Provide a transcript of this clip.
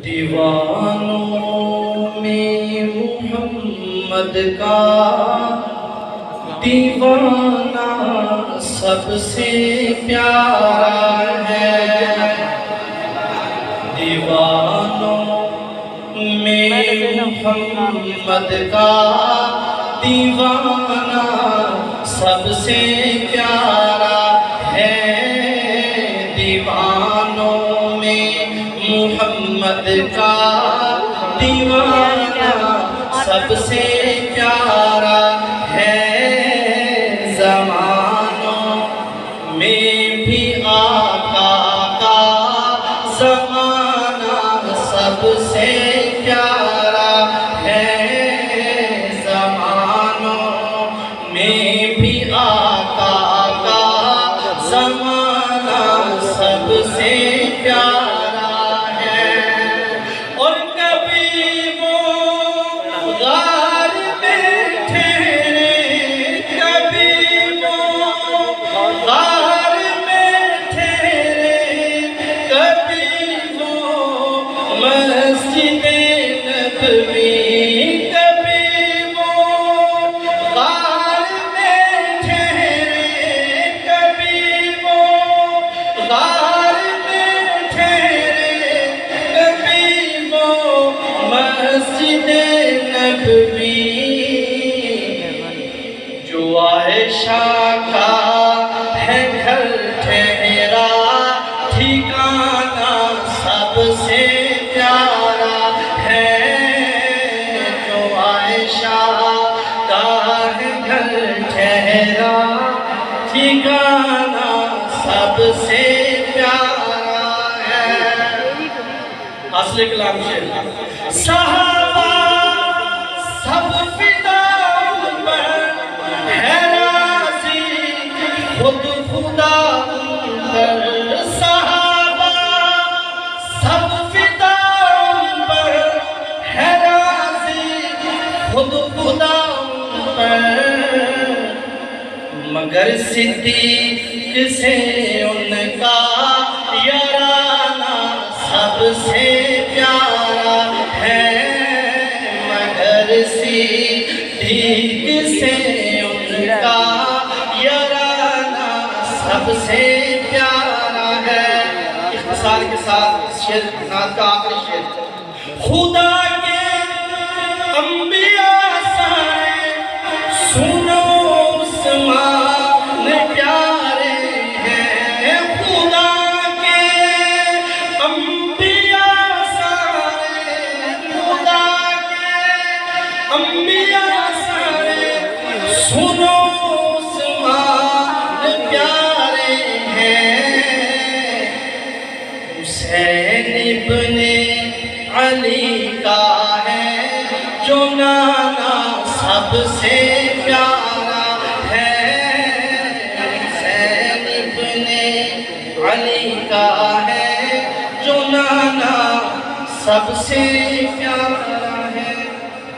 دیوانوں میں محمد کا دیوانہ سب سے پیارا ہے. دیوانوں میں محمد کا دیوانہ سب سے پیارا ہے. دیوانوں میں محمد کا دیوانہ سب سے پیارا ہے. زمانوں میں بھی آقا کا زمانہ سب سے پیارا ہے. زمانوں میں بھی آقا کا زمانہ سب سے پیارا ہے. اور کبھی وہ غار میں ٹھہرے، کبھی وہ غار میں ٹھہرے، کبھی وہ مسجد نبوی، کبھی وہ غار میں ٹھہرے، کبھی وہ غار میں ٹھہرے، کبھی وہ مسجد نبوی. جو عائشہ کا ہے گھر ٹھہرا ٹھکانہ سب سے پیارا ہے. جو عائشہ کا ہے گھر ٹھہرا ٹھکانہ سب سے پیارا ہے. اصل کلام شعر. صحابہ سب فدا پر ہے راضی خود خدا پر. صحابہ سب فدا پر ہے راضی خود خدا پر. مگر صدیق سے ان کا یارانہ سب سے پیارا ہے. مگر صدیق سے ان کا یارانہ سب سے پیارا ہے. اختصار کے ساتھ شعر نعت کا آخری شعر. خدا کے انبیاء سارے سنو عثمان پیارے ہیں. خدا کے انبیاء سارے، خدا کے انبیاء سارے سنو عثمان پیارے ہیں. حسین ابن علی کا ہے جو نانا سب سے پیارا ہے. حسین ابن علی کا ہے جو نانا سب سے پیارا